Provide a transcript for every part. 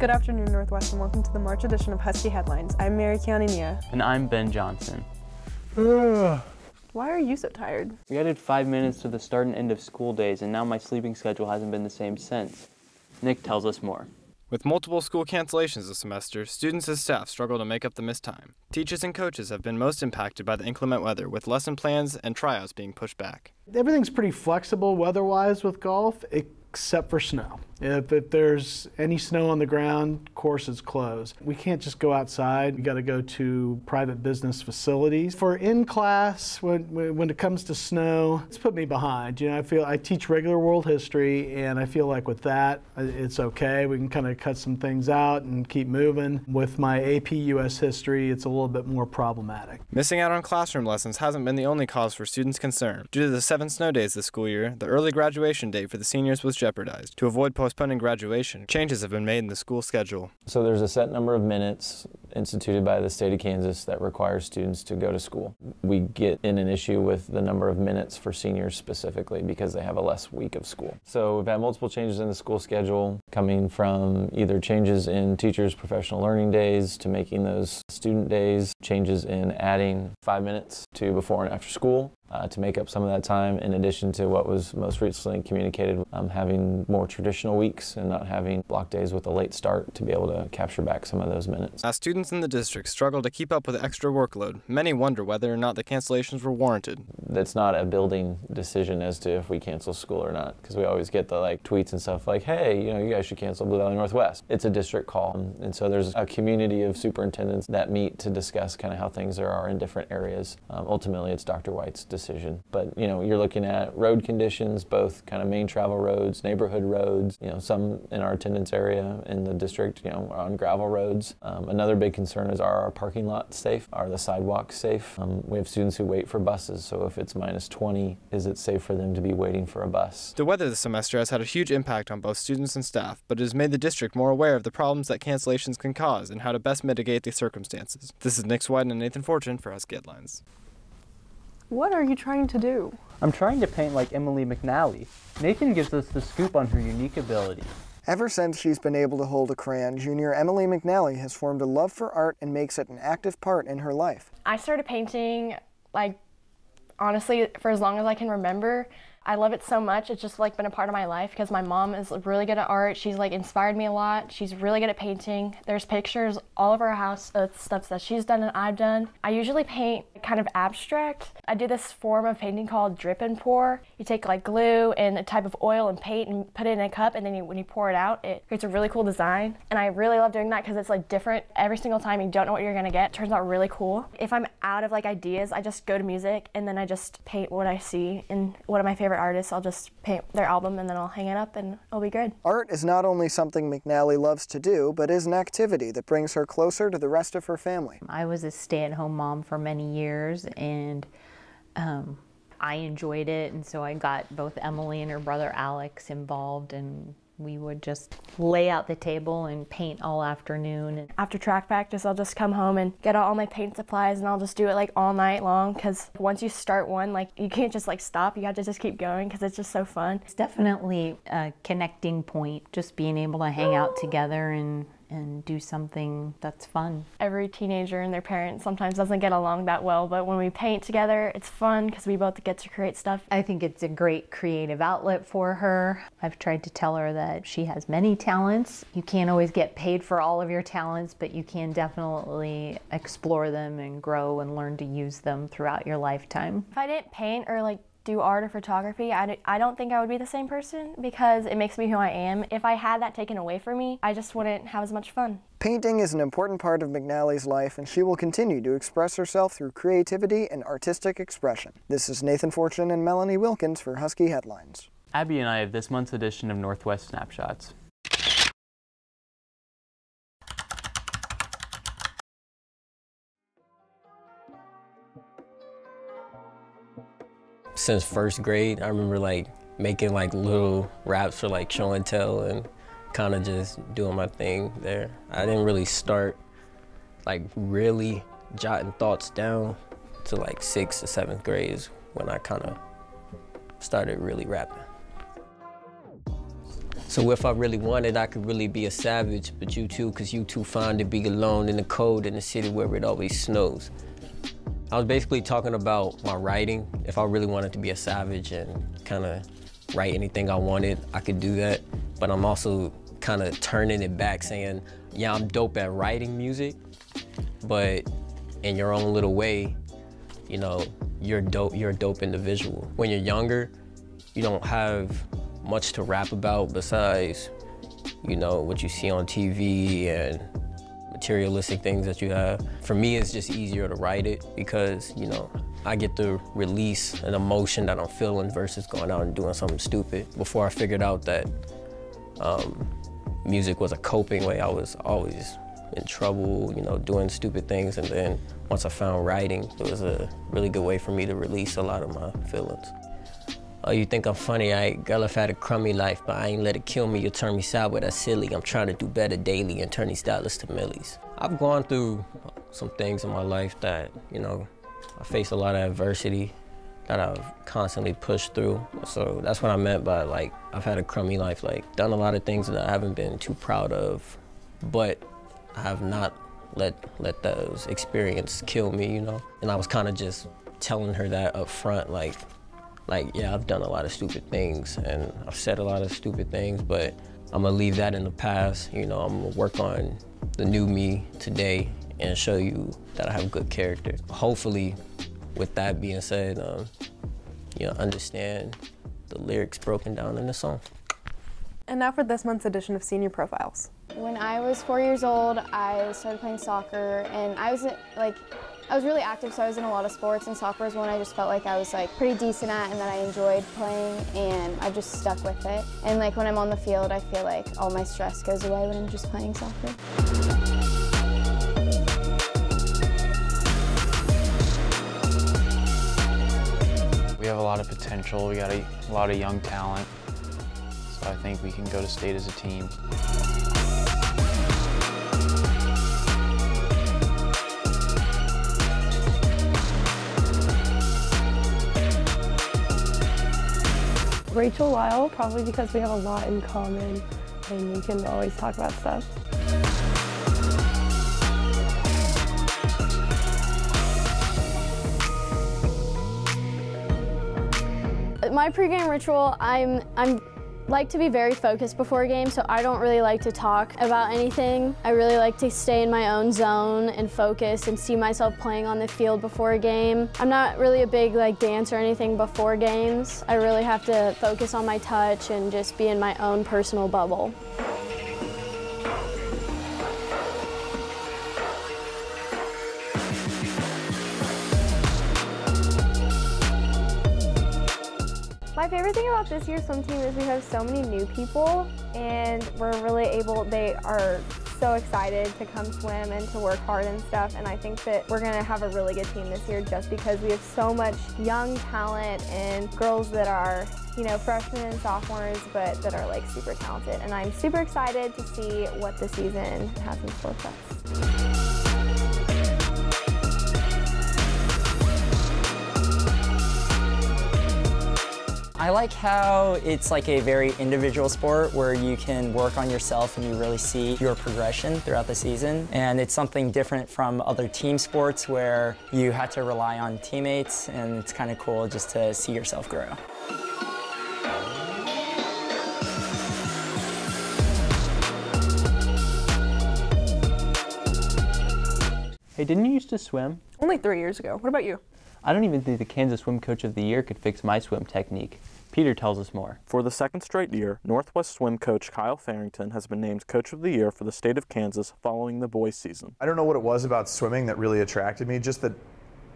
Good afternoon, Northwest, and welcome to the March edition of Husky Headlines. I'm Mary Keani Nia. And I'm Ben Johnson. Why are you so tired? We added 5 minutes to the start and end of school days, and now my sleeping schedule hasn't been the same since. Nick tells us more. With multiple school cancellations this semester, students and staff struggle to make up the missed time. Teachers and coaches have been most impacted by the inclement weather, with lesson plans and tryouts being pushed back. Everything's pretty flexible weather-wise with golf, except for snow. If there's any snow on the ground, course is closed. We can't just go outside. We got to go to private business facilities. For in-class, when it comes to snow, it's put me behind. You know, I teach regular world history, and I feel like with that, it's okay. We can kind of cut some things out and keep moving. With my AP US history, it's a little bit more problematic. Missing out on classroom lessons hasn't been the only cause for students' concern. Due to the 7 snow days this school year, the early graduation date for the seniors was jeopardized. To avoid postponing graduation, changes have been made in the school schedule. So there's a set number of minutes instituted by the state of Kansas that requires students to go to school. We get in an issue with the number of minutes for seniors specifically because they have a less week of school. So we've had multiple changes in the school schedule coming from either changes in teachers' professional learning days to making those student days, changes in adding 5 minutes to before and after school, to make up some of that time, in addition to what was most recently communicated, having more traditional weeks and not having block days with a late start to be able to capture back some of those minutes. As students in the district struggle to keep up with the extra workload, many wonder whether or not the cancellations were warranted. That's not a building decision as to if we cancel school or not, because we always get the tweets and stuff like, hey, you guys should cancel Blue Valley Northwest. It's a district call, and so there's a community of superintendents that meet to discuss kind of how things are in different areas. Ultimately, it's Dr. White's decision. But you're looking at road conditions, both kind of main travel roads, neighborhood roads, some in our attendance area in the district, on gravel roads. Another big concern is, are our parking lots safe? Are the sidewalks safe? We have students who wait for buses, so if it's -20, is it safe for them to be waiting for a bus? The weather this semester has had a huge impact on both students and staff, but it has made the district more aware of the problems that cancellations can cause and how to best mitigate the circumstances. This is Nick Swiden and Nathan Fortune for Husky Headlines. What are you trying to do? I'm trying to paint like Emily McNally. Nathan gives us the scoop on her unique ability. Ever since she's been able to hold a crayon, junior Emily McNally has formed a love for art and makes it an active part in her life. I started painting, honestly, for as long as I can remember. I love it so much. It's just been a part of my life because my mom is really good at art. She's inspired me a lot. She's really good at painting. There's pictures all over our house of stuff that she's done and I've done. I usually paint kind of abstract. I do this form of painting called drip and pour. You take glue and a type of oil and paint and put it in a cup, and then when you pour it out, it creates a really cool design. And I really love doing that because it's different every single time. You don't know what you're gonna get. It turns out really cool. If I'm out of ideas, I just go to music and then I just paint what I see. And one of my favorite artists, I'll just paint their album and then I'll hang it up and it'll be good. Art is not only something McNally loves to do, but is an activity that brings her closer to the rest of her family. I was a stay-at-home mom for many years, and I enjoyed it, and so I got both Emily and her brother Alex involved, and we would just lay out the table and paint all afternoon. After track practice, I'll just come home and get out all my paint supplies, and I'll just do it all night long, because once you start one, you can't just stop. You have to just keep going because it's just so fun. It's definitely a connecting point, just being able to hang out together and do something that's fun. Every teenager and their parents sometimes doesn't get along that well, but when we paint together, it's fun because we both get to create stuff. I think it's a great creative outlet for her. I've tried to tell her that she has many talents. You can't always get paid for all of your talents, but you can definitely explore them and grow and learn to use them throughout your lifetime. If I didn't paint or do art or photography, I don't think I would be the same person because it makes me who I am. If I had that taken away from me, I just wouldn't have as much fun. Painting is an important part of McNally's life, and she will continue to express herself through creativity and artistic expression. This is Nathan Fortune and Melanie Wilkins for Husky Headlines. Abby and I have this month's edition of Northwest Snapshots. Since first grade, I remember making little raps for show and tell and kind of just doing my thing there. I didn't really start really jotting thoughts down to 6th to 7th grade when I kind of started really rapping. So if I really wanted, I could really be a savage, but you too, cause you too fond to be alone in the cold in the city where it always snows. I was basically talking about my writing. If I really wanted to be a savage and kind of write anything I wanted, I could do that. But I'm also kind of turning it back saying, yeah, I'm dope at writing music, but in your own little way, you know, you're a dope individual. When you're younger, you don't have much to rap about besides, you know, what you see on TV and materialistic things that you have. For me, it's just easier to write it because, you know, I get to release an emotion that I'm feeling versus going out and doing something stupid. Before I figured out that music was a coping way, I was always in trouble, you know, doing stupid things. And then once I found writing, it was a really good way for me to release a lot of my feelings. Oh, you think I'm funny? Girl, I've had a crummy life, but I ain't let it kill me. You turn me sour, that's silly. I'm trying to do better daily and turn these dollars to millies. I've gone through some things in my life that, you know, I faced a lot of adversity that I've constantly pushed through. So that's what I meant by, like, I've had a crummy life, like, done a lot of things that I haven't been too proud of, but I have not let those experiences kill me, you know? And I was kind of just telling her that up front, like, yeah, I've done a lot of stupid things and I've said a lot of stupid things, but I'm gonna leave that in the past. You know, I'm gonna work on the new me today and show you that I have good character. Hopefully, with that being said, you know, understand the lyrics broken down in the song. And now for this month's edition of Senior Profiles. When I was 4 years old, I started playing soccer, and I was really active, so I was in a lot of sports, and soccer was one I just felt like I was pretty decent at and that I enjoyed playing, and I just stuck with it. And when I'm on the field, I feel like all my stress goes away when I'm just playing soccer. We have a lot of potential. We got a lot of young talent. So I think we can go to state as a team. Rachel Lyle, probably because we have a lot in common and we can always talk about stuff. My pregame ritual, I'm like to be very focused before a game, so I don't really like to talk about anything. I really like to stay in my own zone and focus and see myself playing on the field before a game. I'm not really a big dance or anything before games. I really have to focus on my touch and just be in my own personal bubble. My favorite thing about this year's swim team is we have so many new people and they are so excited to come swim and to work hard and stuff, and I think that we're gonna have a really good team this year just because we have so much young talent and girls that are, you know, freshmen and sophomores, but that are super talented, and I'm super excited to see what the season has in store for us. I like how it's a very individual sport where you can work on yourself and you really see your progression throughout the season. And it's something different from other team sports where you had to rely on teammates, and it's kind of cool just to see yourself grow. Hey, didn't you used to swim? Only 3 years ago. What about you? I don't even think the Kansas Swim Coach of the Year could fix my swim technique. Peter tells us more. For the second straight year, Northwest Swim coach Kyle Farrington has been named Coach of the Year for the state of Kansas following the boys' season. I don't know what it was about swimming that really attracted me, just that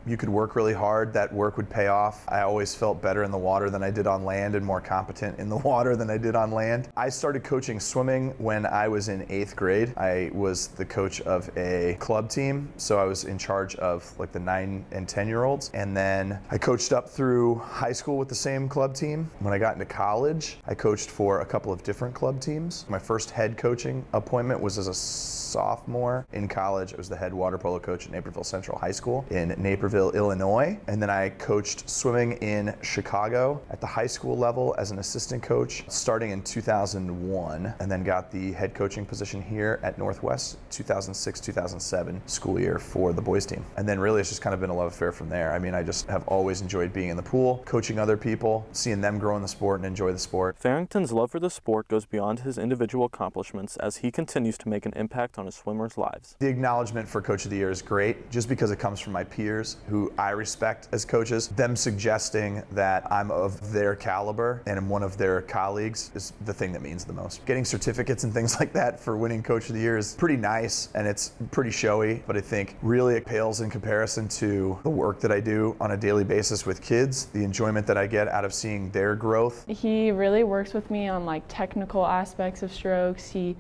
you could work really hard, that work would pay off. I always felt better in the water than I did on land and more competent in the water than I did on land. I started coaching swimming when I was in 8th grade. I was the coach of a club team, so I was in charge of the 9 and 10-year-olds. And then I coached up through high school with the same club team. When I got into college, I coached for a couple of different club teams. My first head coaching appointment was as a sophomore in college. I was the head water polo coach at Naperville Central High School in Naperville, Naperville, Illinois, and then I coached swimming in Chicago at the high school level as an assistant coach starting in 2001, and then got the head coaching position here at Northwest 2006-2007 school year for the boys team. And then really it's just kind of been a love affair from there. I mean, I just have always enjoyed being in the pool, coaching other people, seeing them grow in the sport and enjoy the sport. Farrington's love for the sport goes beyond his individual accomplishments as he continues to make an impact on his swimmers' lives. The acknowledgement for Coach of the Year is great, just because it comes from my peers who I respect as coaches. Them suggesting that I'm of their caliber and am one of their colleagues is the thing that means the most. Getting certificates and things like that for winning Coach of the Year is pretty nice and it's pretty showy, but I think really it pales in comparison to the work that I do on a daily basis with kids, the enjoyment that I get out of seeing their growth. He really works with me on like technical aspects of strokes. He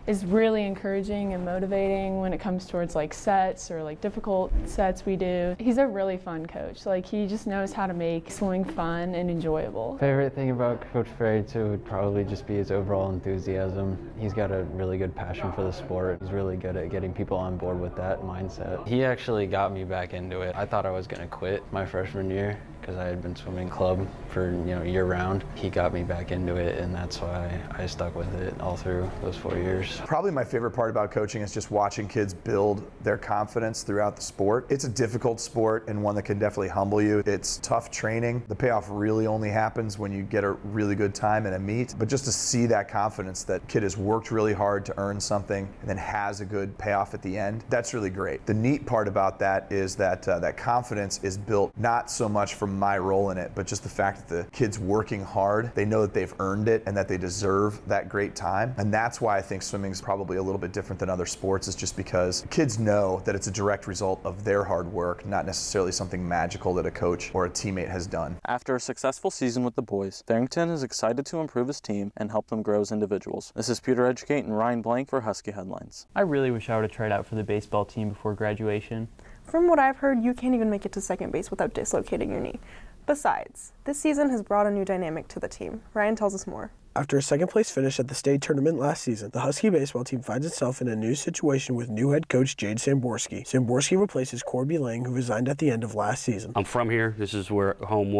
is really encouraging and motivating when it comes towards like sets or like difficult sets we do. He's a really fun coach. Like he just knows how to make swimming fun and enjoyable. Favorite thing about Coach Farrington would probably just be his overall enthusiasm. He's got a really good passion for the sport. He's really good at getting people on board with that mindset. He actually got me back into it. I thought I was gonna quit my freshman year because I had been swimming club for year round. He got me back into it, and that's why I stuck with it all through those 4 years. Probably my favorite part about coaching is just watching kids build their confidence throughout the sport. It's a difficult sport and one that can definitely humble you. It's tough training. The payoff really only happens when you get a really good time in a meet, but just to see that confidence that kid has worked really hard to earn something and then has a good payoff at the end, that's really great. The neat part about that is that that confidence is built not so much from my role in it, but just the fact that the kid's working hard, they know that they've earned it and that they deserve that great time. And that's why I think swimming is probably a little bit different than other sports, is just because kids know that it's a direct result of their hard work, not necessarily something magical that a coach or a teammate has done. After a successful season with the boys, Farrington is excited to improve his team and help them grow as individuals. This is Peter Educate and Ryan Blank for Husky Headlines. I really wish I would have tried out for the baseball team before graduation. From what I've heard, you can't even make it to second base without dislocating your knee. Besides, this season has brought a new dynamic to the team. Ryan tells us more. After a second-place finish at the state tournament last season, the Husky baseball team finds itself in a new situation with new head coach Jade Samborski. Samborski replaces Corby Lang, who resigned at the end of last season. I'm from here. This is where home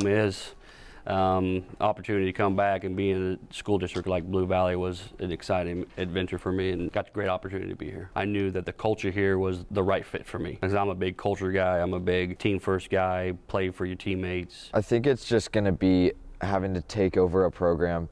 is. Opportunity to come back and be in a school district like Blue Valley was an exciting adventure for me, and got a great opportunity to be here. I knew that the culture here was the right fit for me, because I'm a big culture guy. I'm a big team first guy, play for your teammates. I think it's just going to be having to take over a program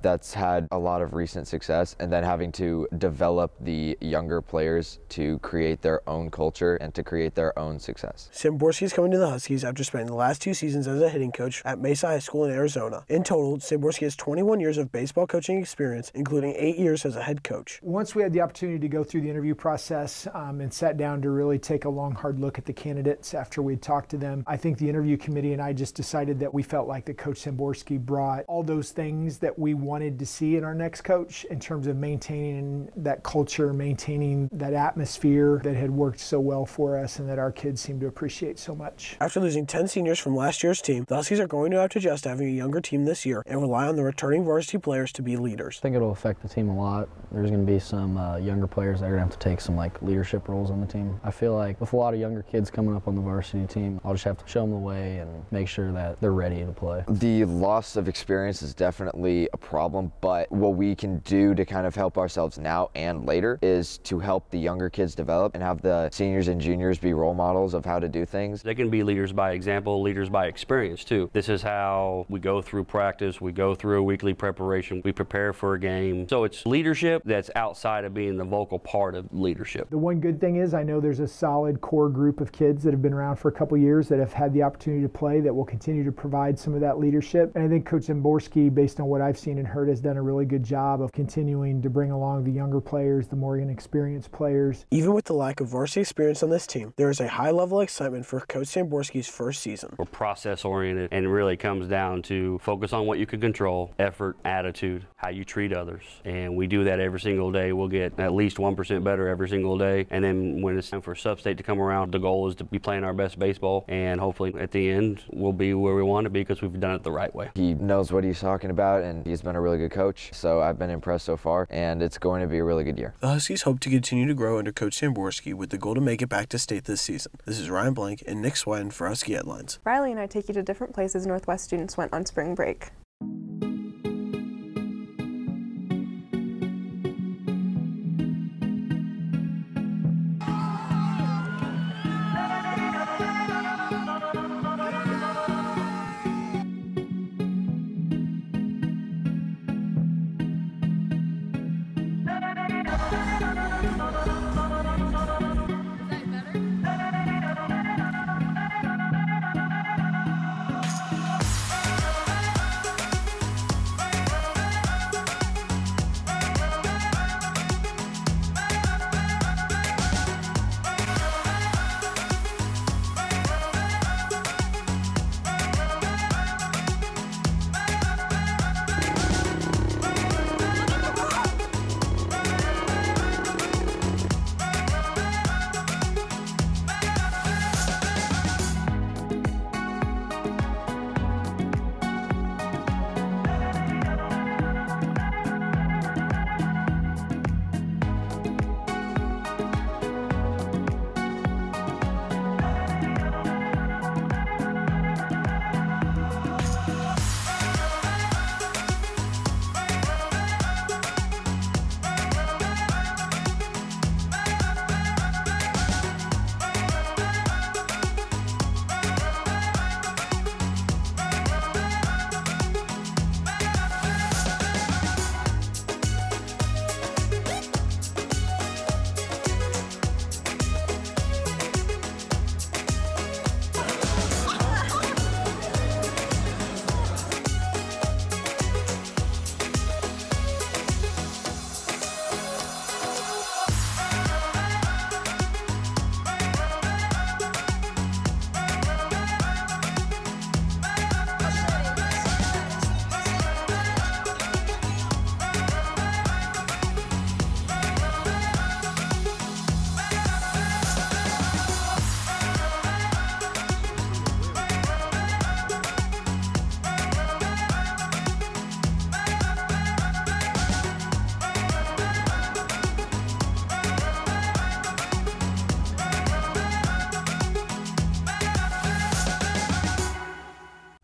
that's had a lot of recent success, and then having to develop the younger players to create their own culture and to create their own success. Samborski is coming to the Huskies after spending the last 2 seasons as a hitting coach at Mesa High School in Arizona. In total, Samborski has 21 years of baseball coaching experience, including 8 years as a head coach. Once we had the opportunity to go through the interview process and sat down to really take a long, hard look at the candidates after we'd talked to them, I think the interview committee and I just decided that we felt like that Coach Samborski brought all those things that we wanted to see in our next coach in terms of maintaining that culture, maintaining that atmosphere that had worked so well for us and that our kids seem to appreciate so much. After losing 10 seniors from last year's team, the Huskies are going to have to adjust to having a younger team this year and rely on the returning varsity players to be leaders. I think it'll affect the team a lot. There's going to be some younger players that are going to have to take some leadership roles on the team. I feel like with a lot of younger kids coming up on the varsity team, I'll just have to show them the way and make sure that they're ready to play. The loss of experience is definitely a problem, but what we can do to kind of help ourselves now and later is to help the younger kids develop and have the seniors and juniors be role models of how to do things. They can be leaders by example, leaders by experience too. This is how we go through practice, we go through a weekly preparation, we prepare for a game. So it's leadership that's outside of being the vocal part of leadership. The one good thing is I know there's a solid core group of kids that have been around for a couple years that have had the opportunity to play that will continue to provide some of that leadership. And I think Coach Samborski, based on what I've seen and heard, has done a really good job of continuing to bring along the younger players, the more inexperienced players. Even with the lack of varsity experience on this team, there is a high level of excitement for Coach Samborski's first season. We're process oriented, and it really comes down to focus on what you can control, effort, attitude, how you treat others. And we do that every single day. We'll get at least 1% better every single day. And then when it's time for sub-state to come around, the goal is to be playing our best baseball, and hopefully at the end we'll be where we want to be because we've done it the right way. He knows what he's talking about, out, and he's been a really good coach. So I've been impressed so far, and it's going to be a really good year. The Huskies hope to continue to grow under Coach Samborski with the goal to make it back to state this season. This is Ryan Blank and Nick Sweden for Husky Headlines. Riley and I take you to different places Northwest students went on spring break.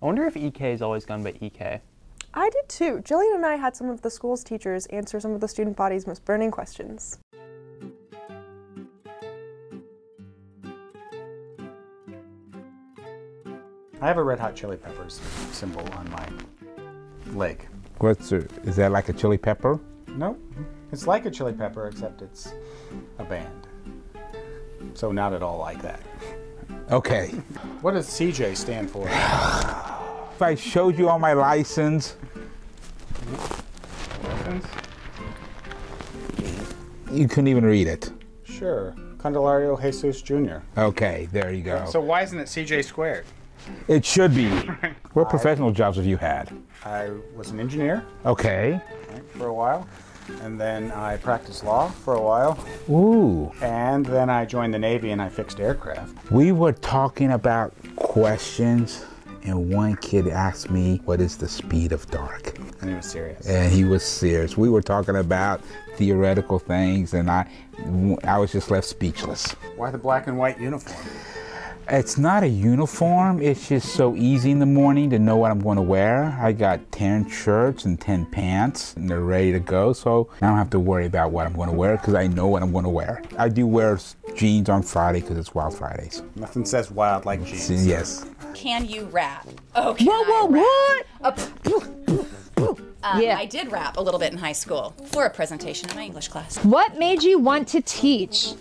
I wonder if EK is always gone by EK. I did too. Jillian and I had some of the school's teachers answer some of the student body's most burning questions. I have a Red Hot Chili Peppers symbol on my leg. Is that like a chili pepper? No, it's like a chili pepper except it's a band. So not at all like that. Okay. What does CJ stand for? If I showed you on my license. You couldn't even read it. Sure, Candelario Jesus Jr. Okay, there you go. So why isn't it CJ squared? It should be. What professional jobs have you had? I was an engineer. Okay. For a while. And then I practiced law for a while. Ooh. And then I joined the Navy and I fixed aircraft. We were talking about questions, and one kid asked me, what is the speed of dark? And he was serious. And he was serious. We were talking about theoretical things, and I was just left speechless. Why the black and white uniform? It's not a uniform, it's just so easy in the morning to know what I'm going to wear. I got 10 shirts and 10 pants, and they're ready to go, so I don't have to worry about what I'm going to wear because I know what I'm going to wear. I do wear jeans on Friday because it's Wild Fridays. Nothing says wild like jeans. Yes. Can you rap? Oh, what? I did rap a little bit in high school for a presentation in my English class. What made you want to teach?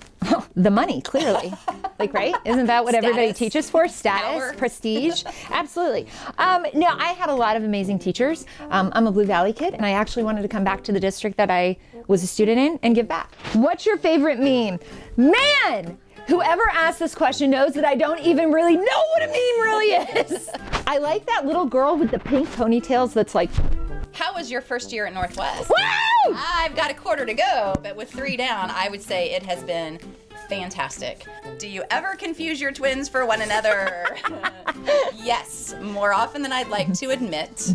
The money, clearly. Like, right? Isn't that what everybody teaches for? Status, power. prestige? Absolutely. No, I had a lot of amazing teachers. I'm a Blue Valley kid, and I actually wanted to come back to the district that I was a student in and give back. What's your favorite meme? Man! Whoever asked this question knows that I don't even really know what a meme really is. I like that little girl with the pink ponytails that's like... How was your first year at Northwest? Woo! I've got a quarter to go, but with 3 down, I would say it has been fantastic. Do you ever confuse your twins for one another? Yes, more often than I'd like to admit.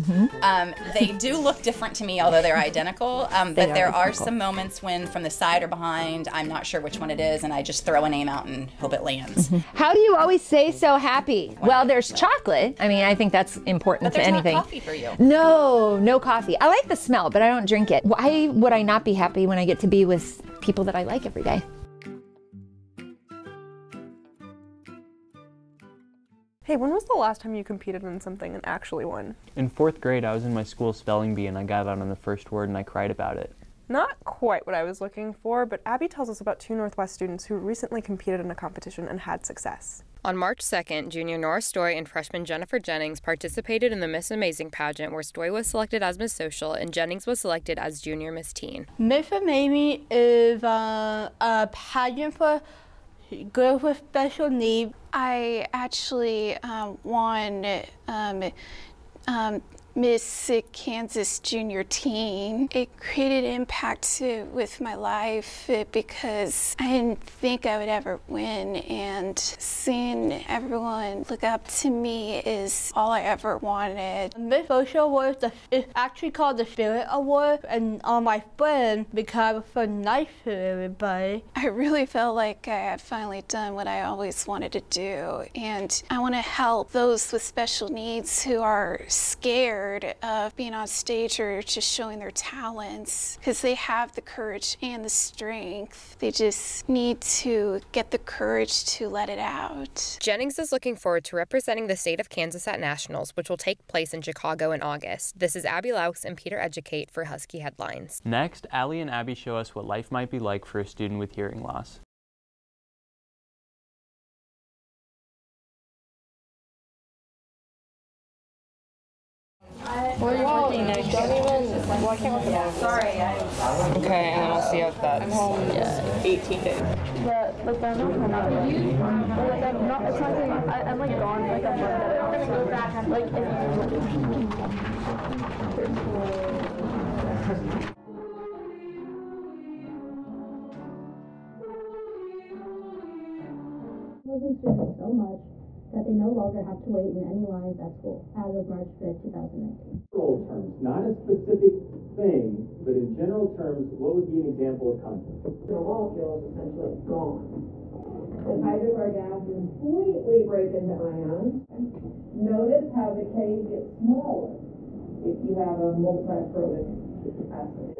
They do look different to me, although they're identical. But there are some moments when from the side or behind, I'm not sure which one it is, and I just throw a name out and hope it lands. How do you always say so happy? Well, there's chocolate. I mean, I think that's important But to there's anything. not coffee for you. No, no coffee. I like the smell, but I don't drink it. Why would I not be happy when I get to be with people that I like every day? Hey, when was the last time you competed in something and actually won? In 4th grade, I was in my school spelling bee and I got out on the first word and I cried about it. Not quite what I was looking for, but Abby tells us about 2 Northwest students who recently competed in a competition and had success. On March 2nd, junior Nora Stoy and freshman Jennifer Jennings participated in the Miss Amazing pageant where Stoy was selected as Miss Social and Jennings was selected as Junior Miss Teen. Miss Amazing is a pageant for girls with special needs. I actually won Miss Kansas Junior Teen. It created impact with my life because I didn't think I would ever win, and seeing everyone look up to me is all I ever wanted. Miss Social was it's actually called the Spirit Award, and all my friends, because I was so nice to everybody. I really felt like I had finally done what I always wanted to do, and I want to help those with special needs who are scared of being on stage or just showing their talents, because they have the courage and the strength. They just need to get the courage to let it out. Jennings is looking forward to representing the state of Kansas at Nationals, which will take place in Chicago in August. This is Abby Laux and Peter Educate for Husky Headlines. Next, Allie and Abby show us what life might be like for a student with hearing loss. What are you working next? Don't even. Well, I can't work it out. Sorry. Okay, and then I'll see how that's. I'm home 18 days. But they're not home out of it. Like, I'm not. It's not like I'm like gone for like a month at a time. Like students so much that they no longer have to wait in any lines at school as of March 5th, 2019. General terms, not a specific thing, but in general terms, what would be an example of conflict? The molecule is essentially gone. The hydrochloric acid completely break into ions. Notice how the K gets smaller if you have a multiprotic acid.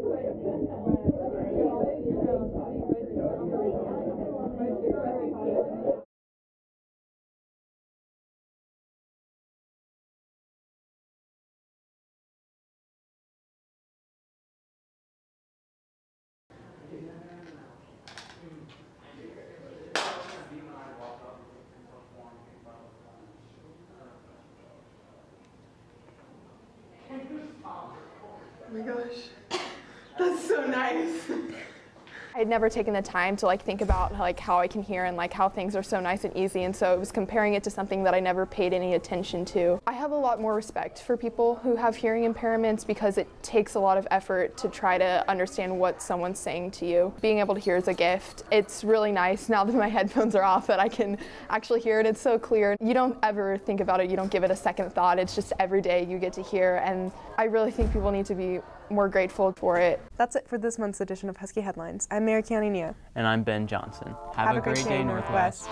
Oh my gosh, that's so nice. I had never taken the time to think about how I can hear and how things are so nice and easy, and so it was comparing it to something that I never paid any attention to. I have a lot more respect for people who have hearing impairments because it takes a lot of effort to try to understand what someone's saying to you. Being able to hear is a gift. It's really nice now that my headphones are off that I can actually hear it. It's so clear. You don't ever think about it, you don't give it a second thought. It's just every day you get to hear, and I really think people need to be more grateful for it. That's it for this month's edition of Husky Headlines. I'm Mary Keone Nia. And I'm Ben Johnson. Have a great day, Northwest.